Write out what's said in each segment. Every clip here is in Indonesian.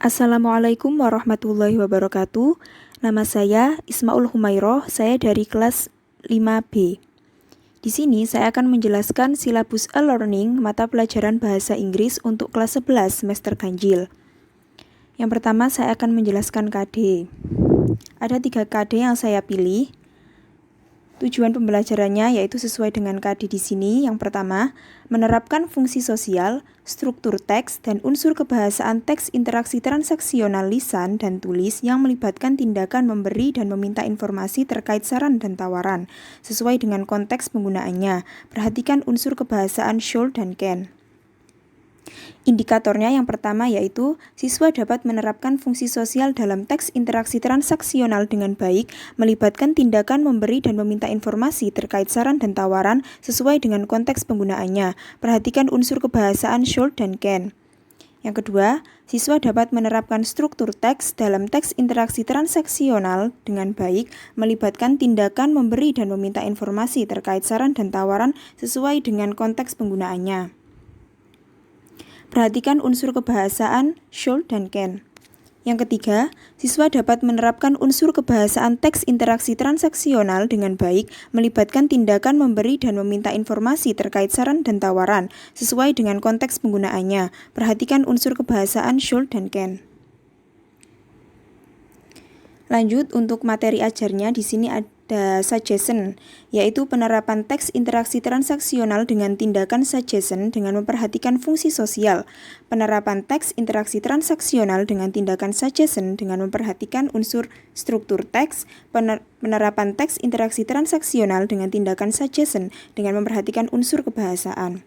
Assalamualaikum warahmatullahi wabarakatuh. Nama saya Ismaul Humairoh, saya dari kelas 5B. Di sini saya akan menjelaskan silabus e-learning mata pelajaran bahasa Inggris untuk kelas 11 semester ganjil. Yang pertama saya akan menjelaskan KD. Ada 3 KD yang saya pilih. Tujuan pembelajarannya yaitu sesuai dengan KD di sini. Yang pertama, menerapkan fungsi sosial, struktur teks, dan unsur kebahasaan teks interaksi transaksional lisan dan tulis yang melibatkan tindakan memberi dan meminta informasi terkait saran dan tawaran, sesuai dengan konteks penggunaannya. Perhatikan unsur kebahasaan should dan can. Indikatornya yang pertama yaitu siswa dapat menerapkan fungsi sosial dalam teks interaksi transaksional dengan baik, melibatkan tindakan memberi dan meminta informasi terkait saran dan tawaran sesuai dengan konteks penggunaannya. Perhatikan unsur kebahasaan should dan can. Yang kedua, siswa dapat menerapkan struktur teks dalam teks interaksi transaksional dengan baik, melibatkan tindakan memberi dan meminta informasi terkait saran dan tawaran sesuai dengan konteks penggunaannya. Perhatikan unsur kebahasaan should dan can. Yang ketiga, siswa dapat menerapkan unsur kebahasaan teks interaksi transaksional dengan baik, melibatkan tindakan memberi dan meminta informasi terkait saran dan tawaran, sesuai dengan konteks penggunaannya. Perhatikan unsur kebahasaan should dan can. Lanjut, untuk materi ajarnya di sini ada suggestion, yaitu penerapan teks interaksi transaksional dengan tindakan suggestion dengan memperhatikan fungsi sosial. Penerapan teks interaksi transaksional dengan tindakan suggestion dengan memperhatikan unsur struktur teks. Penerapan teks interaksi transaksional dengan tindakan suggestion dengan memperhatikan unsur kebahasaan.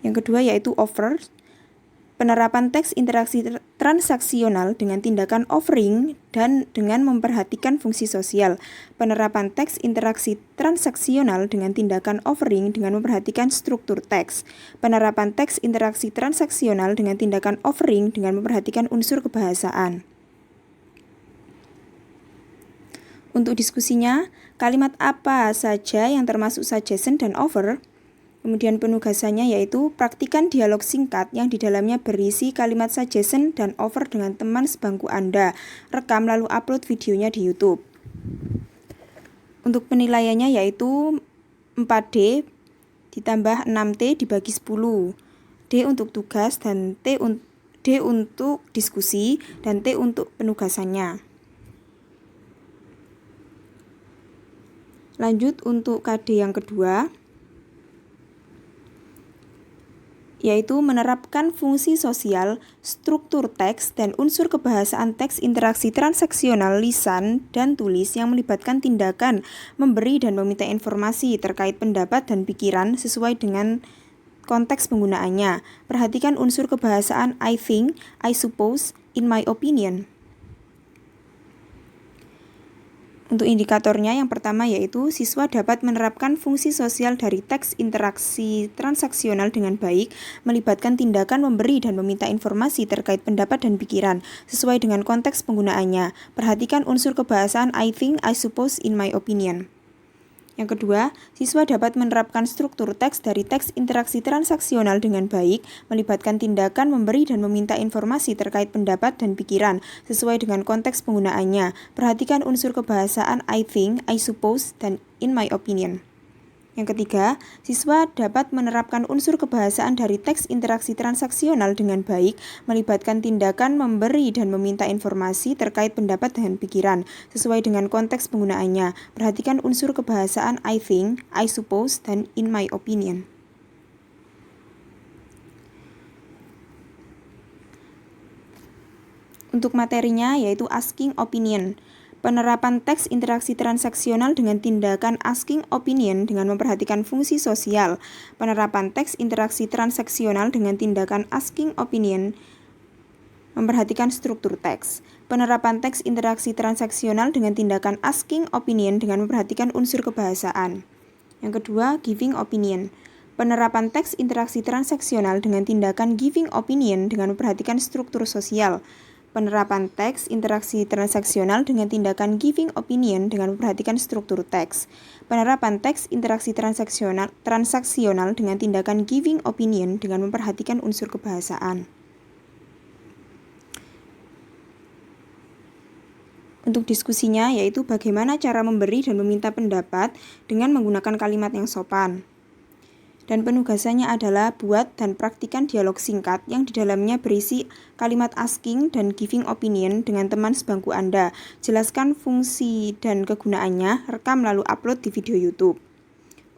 Yang kedua yaitu offer. Penerapan teks interaksi transaksional dengan tindakan offering dan dengan memperhatikan fungsi sosial. Penerapan teks interaksi transaksional dengan tindakan offering dengan memperhatikan struktur teks. Penerapan teks interaksi transaksional dengan tindakan offering dengan memperhatikan unsur kebahasaan. Untuk diskusinya, kalimat apa saja yang termasuk suggestion dan offer? Kemudian penugasannya yaitu praktikan dialog singkat yang di dalamnya berisi kalimat suggestion dan offer dengan teman sebangku Anda. Rekam lalu upload videonya di YouTube. Untuk penilaiannya yaitu 4D ditambah 6T dibagi 10. D untuk tugas dan D untuk diskusi dan T untuk penugasannya. Lanjut untuk KD yang kedua, yaitu menerapkan fungsi sosial, struktur teks, dan unsur kebahasaan teks interaksi transaksional lisan dan tulis yang melibatkan tindakan memberi dan meminta informasi terkait pendapat dan pikiran sesuai dengan konteks penggunaannya. Perhatikan unsur kebahasaan I think, I suppose, in my opinion. Untuk indikatornya yang pertama yaitu siswa dapat menerapkan fungsi sosial dari teks interaksi transaksional dengan baik, melibatkan tindakan memberi dan meminta informasi terkait pendapat dan pikiran sesuai dengan konteks penggunaannya. Perhatikan unsur kebahasaan I think, I suppose, in my opinion. Yang kedua, siswa dapat menerapkan struktur teks dari teks interaksi transaksional dengan baik, melibatkan tindakan memberi dan meminta informasi terkait pendapat dan pikiran sesuai dengan konteks penggunaannya. Perhatikan unsur kebahasaan I think, I suppose, dan in my opinion. Yang ketiga, siswa dapat menerapkan unsur kebahasaan dari teks interaksi transaksional dengan baik, melibatkan tindakan memberi dan meminta informasi terkait pendapat dan pikiran sesuai dengan konteks penggunaannya. Perhatikan unsur kebahasaan I think, I suppose, dan in my opinion. Untuk materinya yaitu asking opinion. Penerapan teks interaksi transaksional dengan tindakan asking opinion dengan memperhatikan fungsi sosial. Penerapan teks interaksi transaksional dengan tindakan asking opinion memperhatikan struktur teks. Penerapan teks interaksi transaksional dengan tindakan asking opinion dengan memperhatikan unsur kebahasaan. Yang kedua, giving opinion. Penerapan teks interaksi transaksional dengan tindakan giving opinion dengan memperhatikan struktur sosial. Penerapan teks interaksi transaksional dengan tindakan giving opinion dengan memperhatikan struktur teks. Penerapan teks interaksi transaksional dengan tindakan giving opinion dengan memperhatikan unsur kebahasaan. Untuk diskusinya yaitu bagaimana cara memberi dan meminta pendapat dengan menggunakan kalimat yang sopan. Dan penugasannya adalah buat dan praktikan dialog singkat yang di dalamnya berisi kalimat asking dan giving opinion dengan teman sebangku Anda. Jelaskan fungsi dan kegunaannya, rekam lalu upload di video YouTube.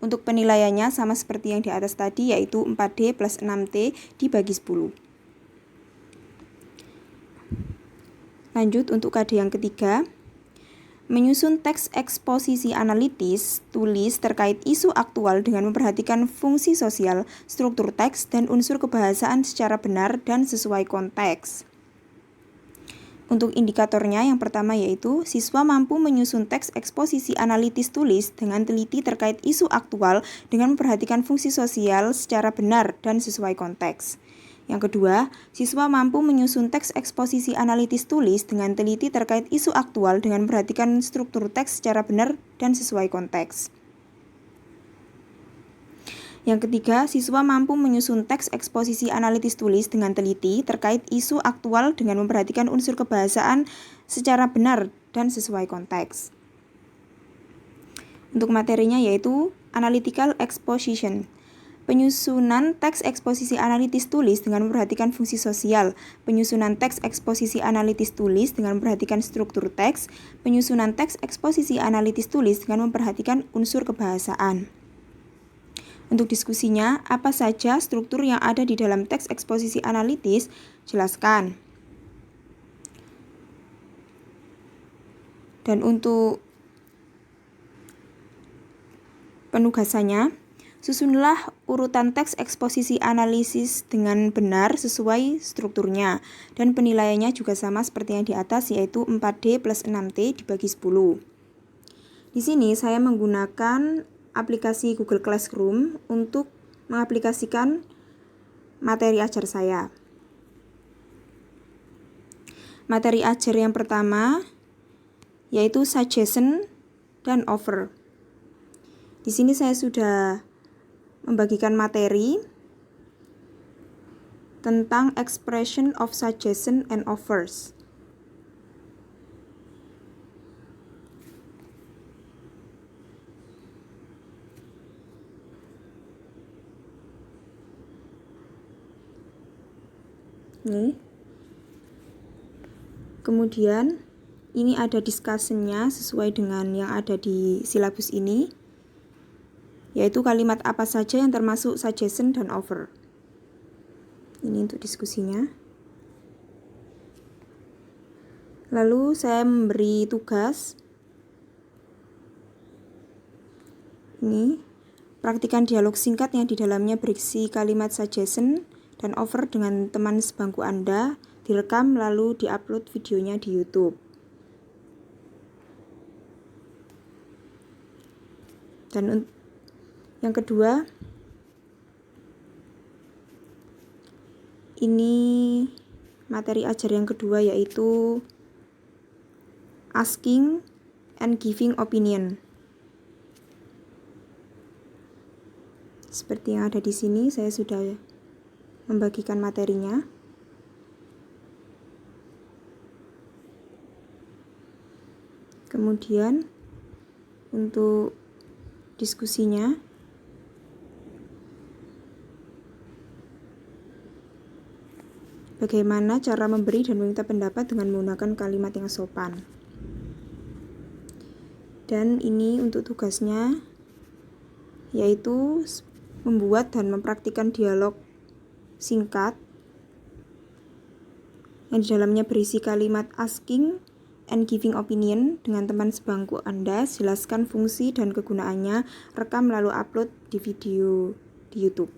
Untuk penilaiannya sama seperti yang di atas tadi, yaitu 4D plus 6T dibagi 10. Lanjut untuk KD yang ketiga. Menyusun teks eksposisi analitis, tulis terkait isu aktual dengan memperhatikan fungsi sosial, struktur teks, dan unsur kebahasaan secara benar dan sesuai konteks. Untuk indikatornya yang pertama yaitu siswa mampu menyusun teks eksposisi analitis tulis dengan teliti terkait isu aktual dengan memperhatikan fungsi sosial secara benar dan sesuai konteks. Yang kedua, siswa mampu menyusun teks eksposisi analitis tulis dengan teliti terkait isu aktual dengan memperhatikan struktur teks secara benar dan sesuai konteks. Yang ketiga, siswa mampu menyusun teks eksposisi analitis tulis dengan teliti terkait isu aktual dengan memperhatikan unsur kebahasaan secara benar dan sesuai konteks. Untuk materinya yaitu analytical exposition. Penyusunan teks eksposisi analitis tulis dengan memperhatikan fungsi sosial, penyusunan teks eksposisi analitis tulis dengan memperhatikan struktur teks, penyusunan teks eksposisi analitis tulis dengan memperhatikan unsur kebahasaan. Untuk diskusinya, apa saja struktur yang ada di dalam teks eksposisi analitis? Jelaskan. Dan untuk penugasannya, susunlah urutan teks eksposisi analisis dengan benar sesuai strukturnya. Dan penilaiannya juga sama seperti yang di atas, yaitu 4D plus 6T dibagi 10. Di sini saya menggunakan aplikasi Google Classroom untuk mengaplikasikan materi ajar saya. Materi ajar yang pertama yaitu suggestion dan offer. Di sini saya sudah membagikan materi tentang expression of suggestion and offers. Nih. Kemudian ini ada discussion-nya sesuai dengan yang ada di silabus ini, yaitu kalimat apa saja yang termasuk suggestion dan offer. Ini untuk diskusinya. Lalu saya memberi tugas. Ini, praktikan dialog singkat yang di dalamnya berisi kalimat suggestion dan offer dengan teman sebangku Anda, direkam lalu diupload videonya di YouTube. Dan yang kedua, ini materi ajar yang kedua yaitu asking and giving opinion. Seperti yang ada di sini, saya sudah membagikan materinya. Kemudian untuk diskusinya, bagaimana cara memberi dan meminta pendapat dengan menggunakan kalimat yang sopan. Dan ini untuk tugasnya yaitu membuat dan mempraktikkan dialog singkat yang di dalamnya berisi kalimat asking and giving opinion dengan teman sebangku Anda. Jelaskan fungsi dan kegunaannya, rekam lalu upload di video di YouTube.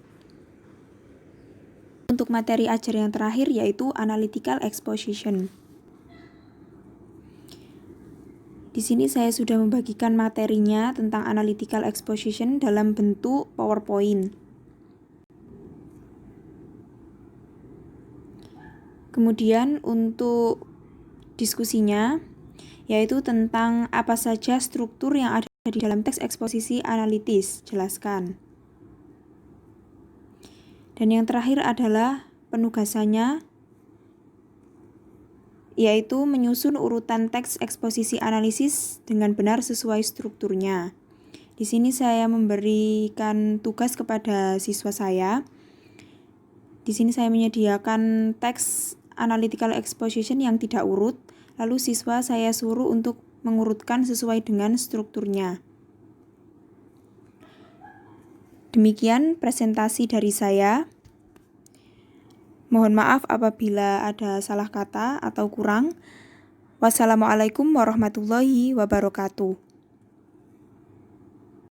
Untuk materi ajar yang terakhir yaitu analytical exposition. Di sini saya sudah membagikan materinya tentang analytical exposition dalam bentuk PowerPoint. Kemudian untuk diskusinya yaitu tentang apa saja struktur yang ada di dalam teks eksposisi analitis. Jelaskan. Dan yang terakhir adalah penugasannya, yaitu menyusun urutan teks eksposisi analisis dengan benar sesuai strukturnya. Di sini saya memberikan tugas kepada siswa saya. Di sini saya menyediakan teks analytical exposition yang tidak urut, lalu siswa saya suruh untuk mengurutkan sesuai dengan strukturnya. Demikian presentasi dari saya. Mohon maaf apabila ada salah kata atau kurang. Wassalamualaikum warahmatullahi wabarakatuh.